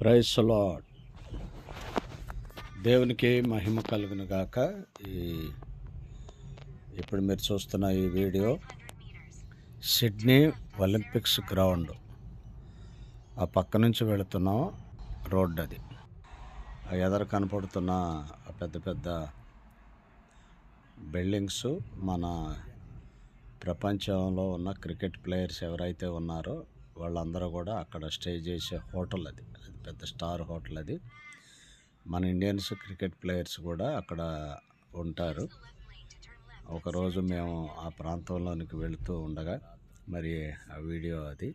Praise lord. దేవునికి మహిమ కలుగును గాక. ఇప్పుడు మీరు చూస్తున్న ఈ వీడియో సిడ్నీ ఒలింపిక్స్ గ్రౌండ్ ఆ పక్క నుంచి వెళుతున్నాం రోడ్. అది ఆ ఎదర కనపడుతున్న పెద్ద పెద్ద బిల్డింగ్స్ మన ప్రపంచంలో ఉన్న క్రికెట్ ప్లేయర్స్ ఎవరైతే ఉన్నారో వాళ్ళందరూ కూడా అక్కడ స్టే చేసే హోటల్. అది పెద్ద స్టార్ హోటల్. అది మన ఇండియన్స్ క్రికెట్ ప్లేయర్స్ కూడా అక్కడ ఉంటారు. ఒకరోజు మేము ఆ ప్రాంతంలోనికి వెళుతూ ఉండగా మరి ఆ వీడియో అది.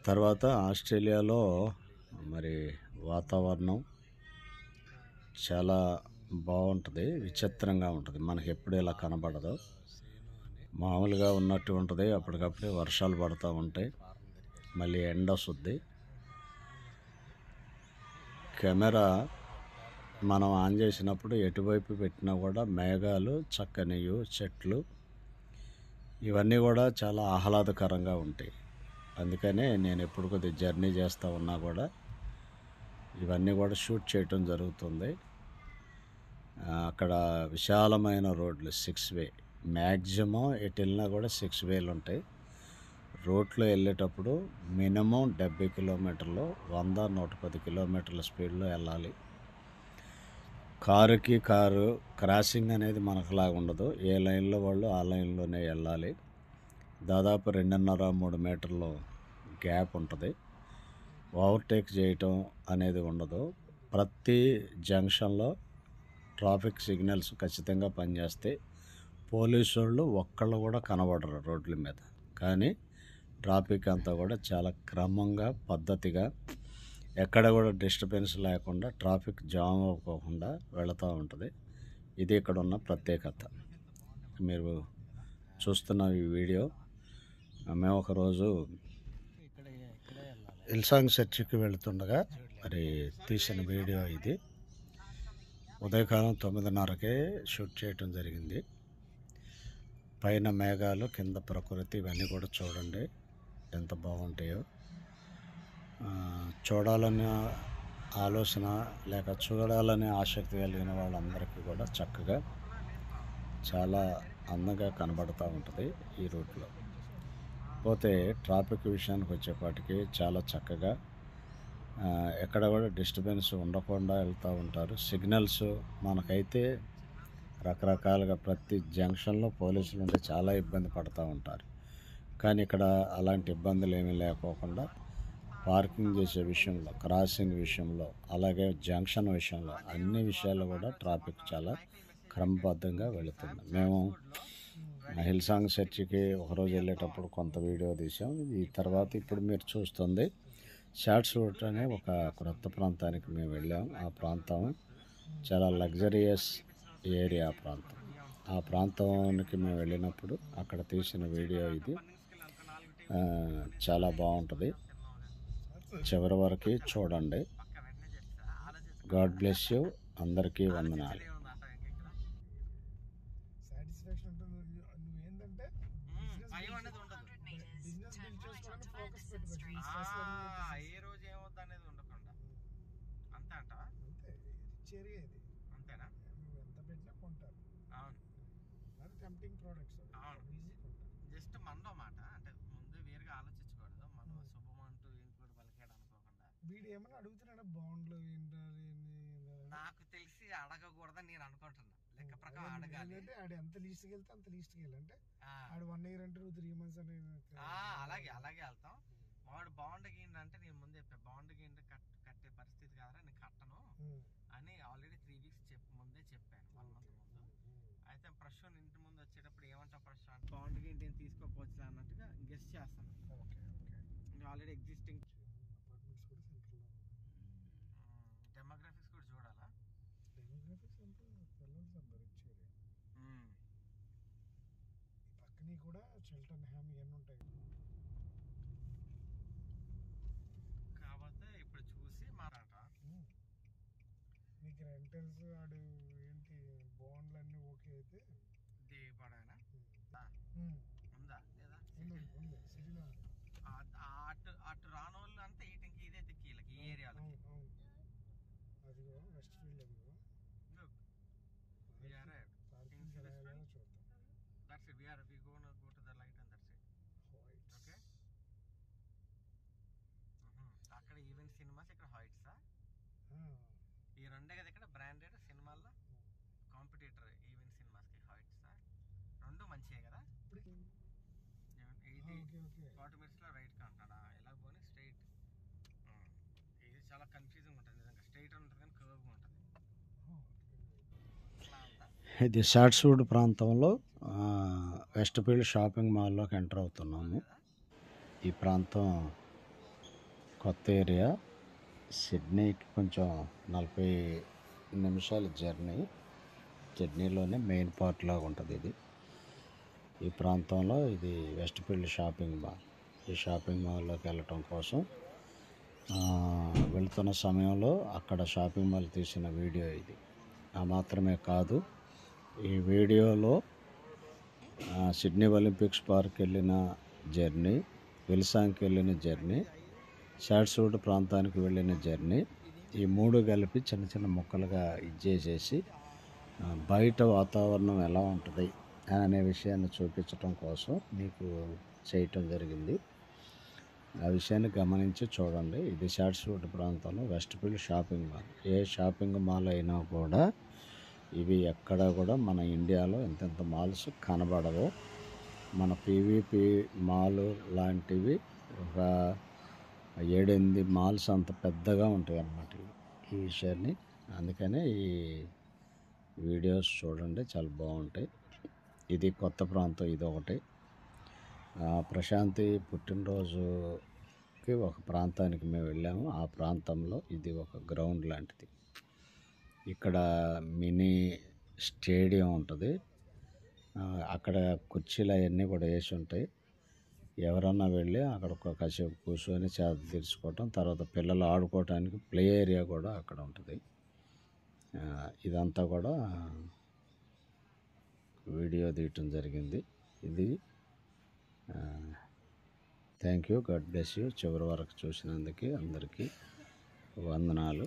తర్వాత ఆస్ట్రేలియాలో మరి వాతావరణం చాలా బాగుంటుంది, విచిత్రంగా ఉంటుంది. మనకి ఎప్పుడు ఇలా కనబడదు. మామూలుగా ఉన్నట్టు ఉంటుంది, అప్పటికప్పుడే వర్షాలు పడుతూ ఉంటాయి, మళ్ళీ ఎండ వస్తుంది. కెమెరా మనం ఆన్ చేసినప్పుడు ఎటువైపు పెట్టినా కూడా మేఘాలు, చక్కని చెట్లు, ఇవన్నీ కూడా చాలా ఆహ్లాదకరంగా ఉంటాయి. అందుకనే నేను ఎప్పుడు కొద్దిగా జర్నీ చేస్తూ ఉన్నా కూడా ఇవన్నీ కూడా షూట్ చేయటం జరుగుతుంది. అక్కడ విశాలమైన రోడ్లు, 6 వే, మ్యాక్సిమం ఎటు వెళ్ళినా కూడా 6 వేలు ఉంటాయి. రోడ్లో వెళ్ళేటప్పుడు మినిమం 70 కిలోమీటర్లు, 100-110 కిలోమీటర్ల స్పీడ్లో వెళ్ళాలి. కారుకి కారు క్రాసింగ్ అనేది మనకులాగా ఉండదు. ఏ లైన్లో వాళ్ళు ఆ లైన్లోనే వెళ్ళాలి. దాదాపు 2.5-3 మీటర్లు గ్యాప్ ఉంటుంది. ఓవర్టేక్ చేయటం అనేది ఉండదు. ప్రతి జంక్షన్లో ట్రాఫిక్ సిగ్నల్స్ ఖచ్చితంగా పనిచేస్తాయి. పోలీసు వాళ్ళు ఒక్కళ్ళు కూడా కనబడరు రోడ్ల మీద. కానీ ట్రాఫిక్ అంతా కూడా చాలా క్రమంగా, పద్ధతిగా, ఎక్కడ కూడా డిస్టర్బెన్స్ లేకుండా, ట్రాఫిక్ జామ్ అవ్వకుండా వెళుతూ ఉంటుంది. ఇది ఇక్కడ ఉన్న ప్రత్యేకత. మీరు చూస్తున్న ఈ వీడియో మేము ఒకరోజు హిల్సాంగ్ చర్చికి వెళుతుండగా మరి తీసిన వీడియో ఇది. ఉదయకాలం 9:30కే షూట్ చేయటం జరిగింది. పైన మేఘాలు, కింద ప్రకృతి, ఇవన్నీ కూడా చూడండి ఎంత బాగుంటాయో. చూడాలనే ఆలోచన లేక చూడాలనే ఆసక్తి కలిగిన వాళ్ళందరికీ కూడా చక్కగా చాలా అందంగా కనబడుతూ ఉంటుంది ఈ రూట్లో. పోతే ట్రాఫిక్ విషయానికి వచ్చేపాటికి చాలా చక్కగా, ఎక్కడ కూడా డిస్టర్బెన్స్ ఉండకుండా వెళ్తూ ఉంటారు. సిగ్నల్స్ మనకైతే రకరకాలుగా ప్రతి జంక్షన్లో పోలీసులు ఉంటే చాలా ఇబ్బంది పడుతూ ఉంటారు. కానీ ఇక్కడ అలాంటి ఇబ్బందులు ఏమీ లేకోకుండా పార్కింగ్ చేసే విషయంలో, క్రాసింగ్ విషయంలో, అలాగే జంక్షన్ విషయంలో, అన్ని విషయాల్లో కూడా ట్రాఫిక్ చాలా క్రమబద్ధంగా వెళుతుంది. మేము హిల్సాంగ్ చర్చికి ఒకరోజు వెళ్ళేటప్పుడు కొంత వీడియో తీసాం. ఈ తర్వాత ఇప్పుడు మీరు చూస్తుంది షార్ట్స్ రూట్ అనే ఒక క్రొత్త ప్రాంతానికి మేము వెళ్ళాం. ఆ ప్రాంతం చాలా లగ్జరియస్ ఏరియా ప్రాంతం. ఆ ప్రాంతానికి మేము వెళ్ళినప్పుడు అక్కడ తీసిన వీడియో ఇది. చాలా బాగుంటుంది. చివరి వరకు చూడండి. God bless you. అందరికీ వందనాలు. జస్ట్ మనలో మాట అంటే ముందు వేరుగా ఆలోచించకూడదు. మనం శుభం అంటూ ఇంకోటి పలికాడు అనుకోకుండా. వీడు ఏమన్నా అడుగుతున్నాడా బాండ్లు నాకు తెలిసి అడగకూడదని నేను అనుకుంటున్నా. లెక్క ప్రకారం అడగాలి. ఆడు ఎంత లీస్ట్కి వెళ్తే అంత లీస్ట్కి వెళ్ళంటే ఆడు 1 year అంటే 3 months అని అలాగే వెళ్తాం. వాడు బాండ్ గీండి అంటే నేను ముందే చెప్పా, బాండ్ గీండి కట్టే పరిస్థితి కాదురా, నేను కట్టను అని ఆల్రెడీ 3 weeks ముందే చెప్పాను, 1 month ముందు. అయితే ప్రశ్న ఇంటి ముందు వచ్చేటప్పుడు ఏమంటావు ప్రశ్న, బాండ్ గీంటి ఏం తీసుకోపోవచ్చు అన్నట్టుగా గెస్ట్ చేస్తాను. ఆల్రెడీ ఎగ్జిస్టింగ్ డెమోగ్రఫిక్స్ కూడా చూడాలా. డెమోగ్రఫిక్స్ అంటే పక్కనే కూడా షెల్టన్ హ్యామ్ ఇవన్నీ ఉంటాయి కాబట్టి ఇప్పుడు చూసి మాట్లాడట. నీకు రెంటల్స్ ఆడు ఏంటి బాండ్లన్నీ ఓకే అయితే దిగపడానా ఉందా లేదా? సిటీలో అటు రానోళ్ళు అంతా ఇదే దిక్కు వీళ్ళకి. వాళ్ళకి. We arrived. That's it. We gonna go to the light and that's it. Okay. అక్కడ ఈవెంట్ సినిమాస్, ఇక్కడ హైట్సా? ఈ రెండే కదా ఇక్కడ బ్రాండెడ్ సినిమాల్లో కాంపిటీటర్ ఈవెంట్ సినిమాస్కి హైట్సా? రెండు మంచివే కదా. 40 minutesలో రైట్ అంటాడా? ఎలా పోనీ స్ట్రైట్. ఇది చాలా కన్ఫ్యూజింగ్ ఉంటుంది నిజంగా. స్ట్రైట్ ఉంటుంది కానీ కర్వ్గా ఉంటుంది. ఇది షార్ట్స్వుడ్ ప్రాంతంలో వెస్ట్ ఫీల్డ్ షాపింగ్ మాల్లోకి ఎంటర్ అవుతున్నాము. ఈ ప్రాంతం కొత్త ఏరియా. సిడ్నీకి కొంచెం 40 నిమిషాల జర్నీ. సిడ్నీలోనే మెయిన్ పార్ట్ లాగా ఉంటుంది ఇది. ఈ ప్రాంతంలో ఇది వెస్ట్ ఫీల్డ్ షాపింగ్ మాల్. ఈ షాపింగ్ మాల్లోకి వెళ్ళటం కోసం వెళుతున్న సమయంలో అక్కడ షాపింగ్ మాల్ తీసిన వీడియో ఇది. ఆ మాత్రమే కాదు, ఈ వీడియోలో సిడ్నీ ఒలింపిక్స్ పార్క్ వెళ్ళిన జర్నీ, విల్సాంగ్కి వెళ్ళిన జర్నీ, షార్ట్స్వుడ్ ప్రాంతానికి వెళ్ళిన జర్నీ, ఈ మూడు కలిపి చిన్న చిన్న ముక్కలుగా ఇచ్చేసేసి బయట వాతావరణం ఎలా ఉంటుంది అనే విషయాన్ని చూపించడం కోసం మీకు చేయటం జరిగింది. ఆ విషయాన్ని గమనించి చూడండి. ఇది షార్ట్స్వుడ్ ప్రాంతంలో వెస్ట్ ఫీల్డ్ షాపింగ్ మాల్. ఏ షాపింగ్ మాల్ అయినా కూడా ఇవి ఎక్కడ కూడా మన ఇండియాలో ఇంత మాల్స్ కనబడవు. మన పీవీపీ మాల్ లాంటివి ఒక 7-8 మాల్స్ అంత పెద్దగా ఉంటాయి అన్నమాట ఈ విషయాన్ని. అందుకనే ఈ వీడియోస్ చూడండి, చాలా బాగుంటాయి. ఇది కొత్త ప్రాంతం, ఇది ఒకటి. ప్రశాంతి పుట్టినరోజుకి ఒక ప్రాంతానికి మేము వెళ్ళాము. ఆ ప్రాంతంలో ఇది ఒక గ్రౌండ్ లాంటిది. ఇక్కడ మినీ స్టేడియం ఉంటుంది. అక్కడ కుర్చీలు అవన్నీ కూడా వేసి ఉంటాయి. ఎవరన్నా వెళ్ళి అక్కడ ఒక కాసేపు కూర్చొని చేత తీర్చుకోవటం, తర్వాత పిల్లలు ఆడుకోవటానికి ప్లే ఏరియా కూడా అక్కడ ఉంటుంది. ఇదంతా కూడా వీడియో తీయటం జరిగింది. ఇది thank you, God bless you. చివరి వరకు చూసినందుకు అందరికీ వందనాలు.